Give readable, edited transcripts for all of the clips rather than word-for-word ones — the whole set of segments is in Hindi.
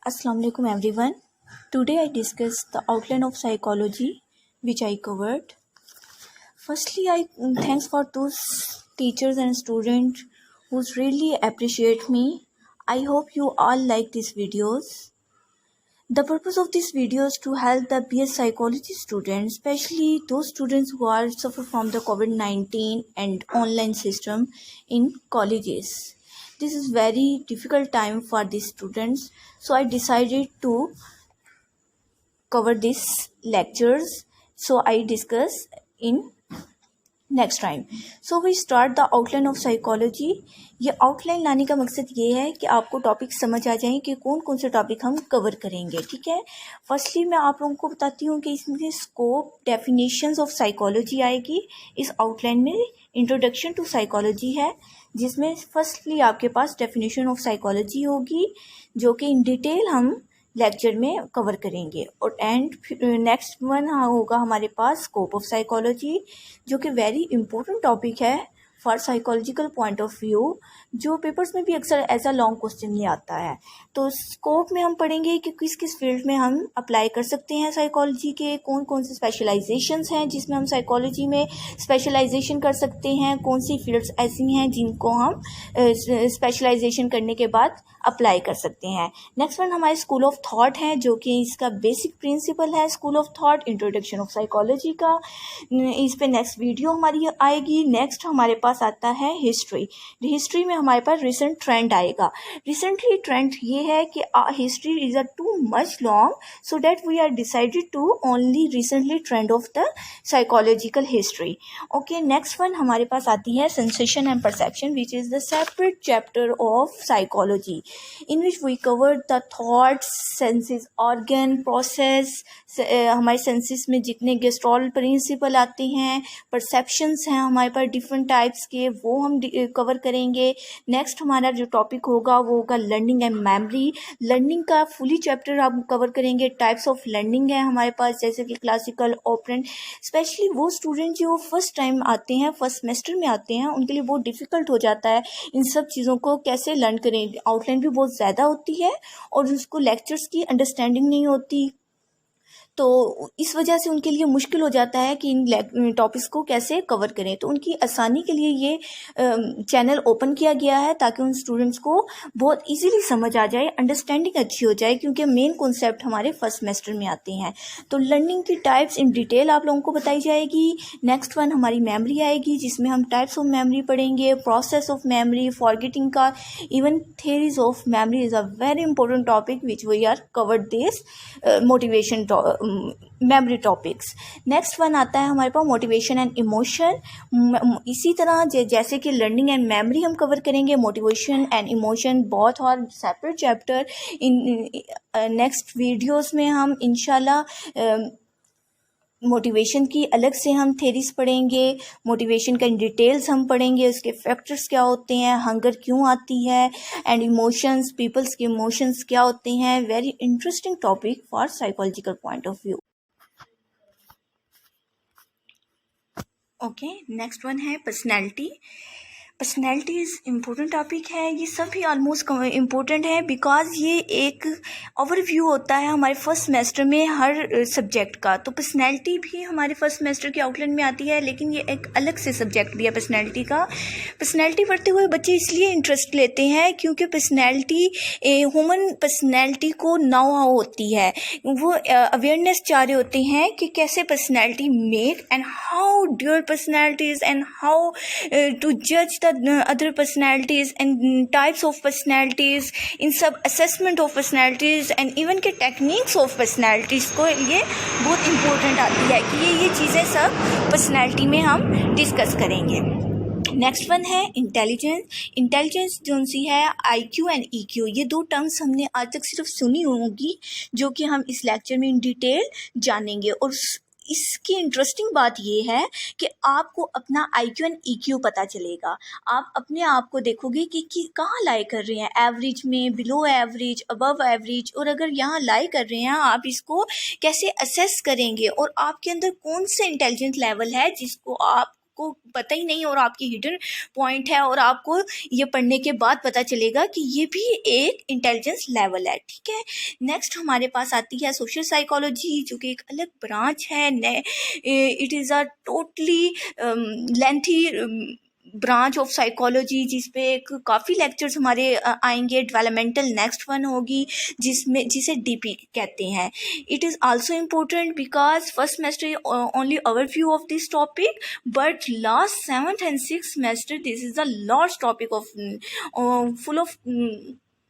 Assalamu alaikum everyone. Today I discuss the outline of psychology which I covered. Firstly, I thanks for those teachers and students who really appreciate me. I hope you all like these videos. The purpose of this video is to help the BS psychology students, especially those students who are suffer from the COVID-19 and online system in colleges. This is very difficult time for these students, so I decided to cover these lectures, so I discuss in next time. So we start the outline of psychology. ये आउटलाइन लाने का मकसद ये है कि आपको टॉपिक समझ आ जाए कि कौन कौन से टॉपिक हम कवर करेंगे. ठीक है. फर्स्टली मैं आप लोगों को बताती हूँ कि इसमें स्कोप, डेफिनेशंस ऑफ साइकोलॉजी आएगी. इस आउटलाइन में इंट्रोडक्शन टू साइकोलॉजी है, जिसमें फर्स्टली आपके पास डेफिनेशन ऑफ साइकोलॉजी होगी, जो कि इन डिटेल हम लेक्चर में कवर करेंगे. और एंड नेक्स्ट वन होगा हमारे पास स्कोप ऑफ साइकोलॉजी, जो कि वेरी इंपॉर्टेंट टॉपिक है for psychological point of view, जो पेपर्स में भी अक्सर ऐसा लॉन्ग क्वेश्चन में आता है. तो स्कोप में हम पढ़ेंगे कि किस किस फील्ड में हम अप्लाई कर सकते हैं साइकोलॉजी के, कौन कौन से स्पेशलाइजेशंस हैं जिसमें हम साइकोलॉजी में स्पेशलाइजेशन कर सकते हैं, कौन सी फील्ड्स ऐसी हैं जिनको हम स्पेशलाइजेशन करने के बाद अप्लाई कर सकते हैं. नेक्स्ट वन हमारे स्कूल ऑफ थॉट है, जो कि इसका बेसिक प्रिंसिपल है school of thought, introduction of psychology का. इस पे नेक्स्ट वीडियो हमारी आएगी. नेक्स्ट हमारे पास आता है हिस्ट्री. हिस्ट्री में हमारे पास रिसेंट ट्रेंड आएगा. रिसेंटली ट्रेंड ये है कि history is a too much long, so that we are decided to only recently trend of the psychological history. Okay. Next one हमारे पास आती है sensation and perception, which is the separate chapter of psychology, in which we covered the thoughts, senses, organ, process. हमारे सेंसेस में जितने गेस्ट्रॉल प्रिंसिपल आते हैं, परसेप्शंस हैं हमारे पास डिफरेंट टाइप्स के, वो हम कवर करेंगे. नेक्स्ट हमारा जो टॉपिक होगा वो होगा लर्निंग एंड मेमोरी. लर्निंग का फुली चैप्टर हम कवर करेंगे. टाइप्स ऑफ लर्निंग है हमारे पास, जैसे कि क्लासिकल, ऑपरेंट. स्पेशली वो स्टूडेंट जो फर्स्ट टाइम आते हैं, फर्स्ट सेमेस्टर में आते हैं, उनके लिए बहुत डिफ़िकल्ट हो जाता है इन सब चीज़ों को कैसे लर्न करें. आउटलाइन भी बहुत ज़्यादा होती है और उसको लेक्चर्स की अंडरस्टैंडिंग नहीं होती, तो इस वजह से उनके लिए मुश्किल हो जाता है कि इन टॉपिक्स को कैसे कवर करें. तो उनकी आसानी के लिए ये चैनल ओपन किया गया है, ताकि उन स्टूडेंट्स को बहुत इजीली समझ आ जाए, अंडरस्टैंडिंग अच्छी हो जाए, क्योंकि मेन कॉन्सेप्ट हमारे फर्स्ट सेमेस्टर में आते हैं. तो लर्निंग की टाइप्स इन डिटेल आप लोगों को बताई जाएगी. नेक्स्ट वन हमारी मेमोरी आएगी, जिसमें हम टाइप्स ऑफ मेमोरी पढ़ेंगे, प्रोसेस ऑफ मेमोरी, फॉरगेटिंग का, even theories of memory is a very important topic which we are covered this motivation memory topics. Next one आता है हमारे पास मोटिवेशन एंड इमोशन. इसी तरह जैसे कि लर्निंग एंड मेमोरी हम कवर करेंगे, मोटिवेशन एंड इमोशन बोथ और separate chapter. In next videos में हम इंशाल्लाह मोटिवेशन की अलग से हम थेरीज पढ़ेंगे, मोटिवेशन का इन डिटेल्स हम पढ़ेंगे, उसके फैक्टर्स क्या होते हैं, हंगर क्यों आती है, एंड इमोशंस, पीपल्स के इमोशंस क्या होते हैं. Very interesting topic for psychological point of view. Okay. Next one है personality. Personality is important topic है. ये सभी ऑलमोस्ट इम्पोर्टेंट है, बिकॉज ये एक ओवरव्यू होता है हमारे फर्स्ट सेमेस्टर में हर सब्जेक्ट का. तो पर्सनैलिटी भी हमारे फर्स्ट सेमेस्टर के आउटलाइन में आती है, लेकिन ये एक अलग से सब्जेक्ट भी है पर्सनैलिटी का. पर्सनैलिटी पढ़ते हुए बच्चे इसलिए इंटरेस्ट लेते हैं क्योंकि पर्सनैलिटी, ह्यूमन पर्सनैलिटी को नाउ हाउ होती है, वो अवेयरनेस चाह रहे होते हैं कि कैसे personality make and how dual personalities and how to जज other personalities and types of personalities, इन सब assessment of personalities and even के techniques of personalities को ये बहुत important आती है कि ये चीज़ें सब personality में हम discuss करेंगे. नेक्स्ट वन है इंटेलिजेंस. इंटेलिजेंस जो सी है IQ एंड EQ, ये दो टर्म्स हमने आज तक सिर्फ सुनी होंगी, जो कि हम इस लेक्चर में इन डिटेल जानेंगे. और इसकी इंटरेस्टिंग बात ये है कि आपको अपना IQ एंड EQ पता चलेगा. आप अपने आप को देखोगे कि कहाँ लाई कर रहे हैं, एवरेज में, बिलो एवरेज, अबव एवरेज, और अगर यहाँ लाई कर रहे हैं आप इसको कैसे असेस करेंगे, और आपके अंदर कौन से इंटेलिजेंस लेवल है जिसको आप आपको पता ही नहीं और आपकी हिडन पॉइंट है, और आपको ये पढ़ने के बाद पता चलेगा कि ये भी एक इंटेलिजेंस लेवल है। ठीक है, नेक्स्ट हमारे पास आती है सोशल साइकोलॉजी, जो कि एक अलग ब्रांच है। It is a totally lengthy branch of psychology, जिसपे एक काफ़ी लेक्चर्स हमारे आएंगे। डेवलपमेंटल नेक्स्ट वन होगी, जिसे डीपी कहते हैं। It is also important because first semester only overview of this topic, but last 7th and 6th semester this is the large topic of full of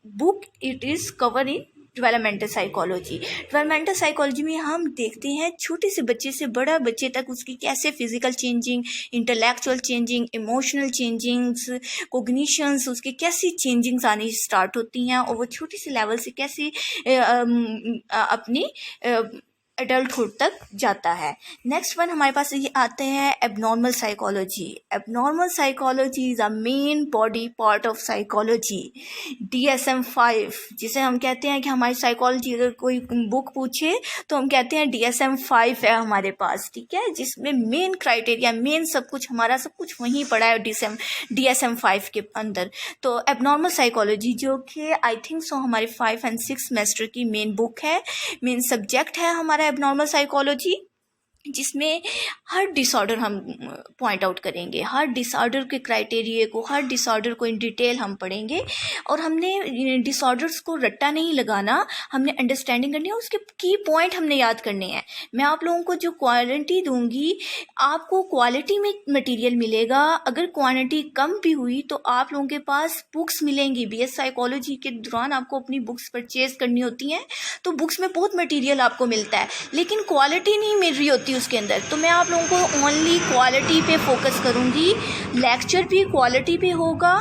book it is covered in developmental psychology. Developmental psychology में हम देखते हैं छोटे से बच्चे से बड़ा बच्चे तक उसकी कैसे physical changing, intellectual changing, emotional changings, cognitions, उसकी कैसी चेंजिंग्स आनी स्टार्ट होती हैं, और वो छोटी सी लेवल से कैसे अपनी एडल्टहुड तक जाता है। नेक्स्ट वन हमारे पास ये आते हैं abnormal psychology. Abnormal psychology is a main body part of psychology. DSM-5 जिसे हम कहते हैं कि हमारी साइकोलॉजी, अगर कोई बुक पूछे तो हम कहते हैं DSM-5 है हमारे पास। ठीक है, जिसमें मेन क्राइटेरिया, मेन सब कुछ, हमारा सब कुछ वहीं पड़ा है DSM-5 के अंदर। तो एबनॉर्मल साइकोलॉजी, जो कि आई थिंक सो हमारे 5 and 6 सेमेस्टर की मेन बुक है, मेन सब्जेक्ट है हमारा एबनॉर्मल साइकोलॉजी, जिसमें हर डिसऑर्डर हम पॉइंट आउट करेंगे, हर डिसऑर्डर के क्राइटेरिया को, हर डिसऑर्डर को इन डिटेल हम पढ़ेंगे। और हमने डिसऑर्डर्स को रट्टा नहीं लगाना, हमने अंडरस्टैंडिंग करनी है, उसके की पॉइंट हमने याद करने हैं। मैं आप लोगों को जो क्वालिटी दूंगी, आपको क्वालिटी में मटेरियल मिलेगा। अगर क्वांटिटी कम भी हुई तो आप लोगों के पास बुक्स मिलेंगी। BS साइकोलॉजी के दौरान आपको अपनी बुक्स परचेज करनी होती हैं, तो बुक्स में बहुत मटेरियल आपको मिलता है, लेकिन क्वालिटी नहीं मिल रही होती उसके अंदर। तो मैं आप लोगों को ओनली क्वालिटी पे फोकस करूंगी। लेक्चर भी क्वालिटी पे होगा।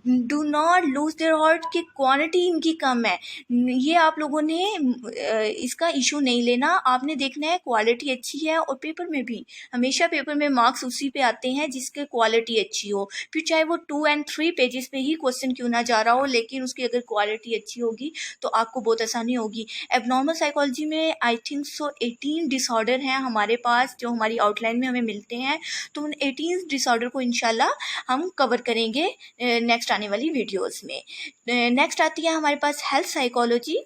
Do not lose their heart कि क्वांटिटी इनकी कम है, ये आप लोगों ने इसका इशू नहीं लेना। आपने देखना है क्वालिटी अच्छी है, और पेपर में भी हमेशा पेपर में मार्क्स उसी पे आते हैं जिसके क्वालिटी अच्छी हो, फिर चाहे वो 2 and 3 पेजेस पे ही क्वेश्चन क्यों ना जा रहा हो, लेकिन उसकी अगर क्वालिटी अच्छी होगी तो आपको बहुत आसानी होगी। एबनॉर्मल साइकोलॉजी में आई थिंक सो 18 डिसऑर्डर हैं हमारे पास, जो हमारी आउटलाइन में हमें मिलते हैं। तो उन 18 डिसऑर्डर को इंशाल्लाह हम कवर करेंगे नेक्स्ट आने वाली वीडियोस में। नेक्स्ट आती है हमारे पास health psychology.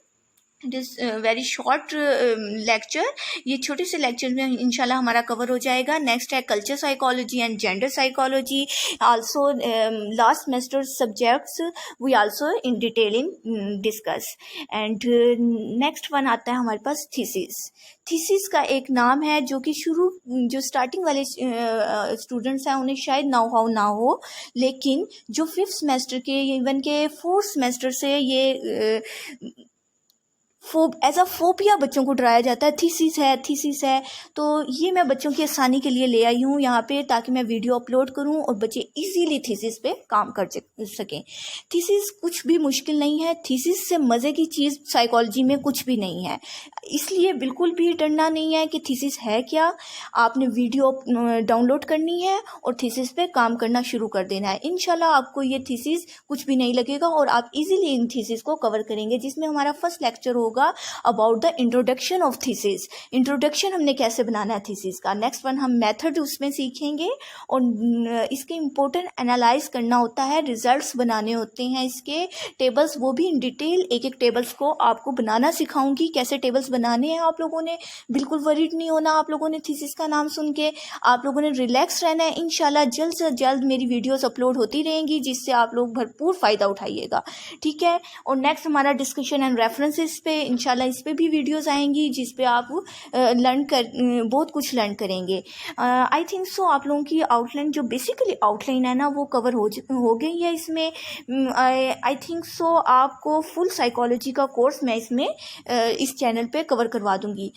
It is very short lecture, ये छोटे से लेक्चर में इंशाल्लाह हमारा कवर हो जाएगा। नेक्स्ट है culture psychology and gender psychology, also last semester subjects we also in detail in discuss. And next one आता है हमारे पास थीसिस। थीसिस का एक नाम है जो कि जो स्टार्टिंग वाले स्टूडेंट्स हैं उन्हें शायद ना हो, लेकिन जो 5th सेमेस्टर के, इवन के 4th सेमेस्टर से ये एज अ फोबिया बच्चों को डराया जाता है, थीसिस है। तो ये मैं बच्चों की आसानी के लिए ले आई हूँ यहाँ पे, ताकि मैं वीडियो अपलोड करूँ और बच्चे इजीली थीसिस पे काम कर सकें। थीसिस कुछ भी मुश्किल नहीं है, थीसिस से मज़े की चीज़ साइकोलॉजी में कुछ भी नहीं है, इसलिए बिल्कुल भी डरना नहीं है कि थीसिस है क्या। आपने वीडियो डाउनलोड करनी है और थीसिस पे काम करना शुरू कर देना है। इंशाल्लाह आपको ये थीसिस कुछ भी नहीं लगेगा और आप इजीली इन थीसिस को कवर करेंगे, जिसमें हमारा फर्स्ट लेक्चर होगा about the introduction of thesis. Introduction हमने कैसे बनाना है थीसिस का। नेक्स्ट वन हम मेथड उसमें सीखेंगे, और इसके इम्पोर्टेंट एनालाइज करना होता है, रिजल्ट्स बनाने होते हैं इसके, टेबल्स, वो भी इन डिटेल एक टेबल्स को आपको बनाना सिखाऊंगी, कैसे टेबल्स बनाने हैं। आप लोगों ने बिल्कुल वरीड नहीं होना, आप लोगों ने थीसिस का नाम सुन के आप लोगों ने रिलैक्स रहना है। इंशाल्लाह जल्द से जल्द मेरी वीडियोस अपलोड होती रहेंगी, जिससे आप लोग भरपूर फ़ायदा उठाइएगा। ठीक है, और नेक्स्ट हमारा डिस्कशन एंड रेफरेंसेस पे इंशाल्लाह इस पे भी वीडियोस आएंगी, जिस पे आप बहुत कुछ लर्न करेंगे। आई थिंक सो आप लोगों की आउटलाइन, जो बेसिकली आउटलाइन है ना, वो कवर हो गई है इसमें। आई थिंक सो आपको फुल साइकोलॉजी का कोर्स मैं इसमें इस चैनल पे कवर करवा दूंगी।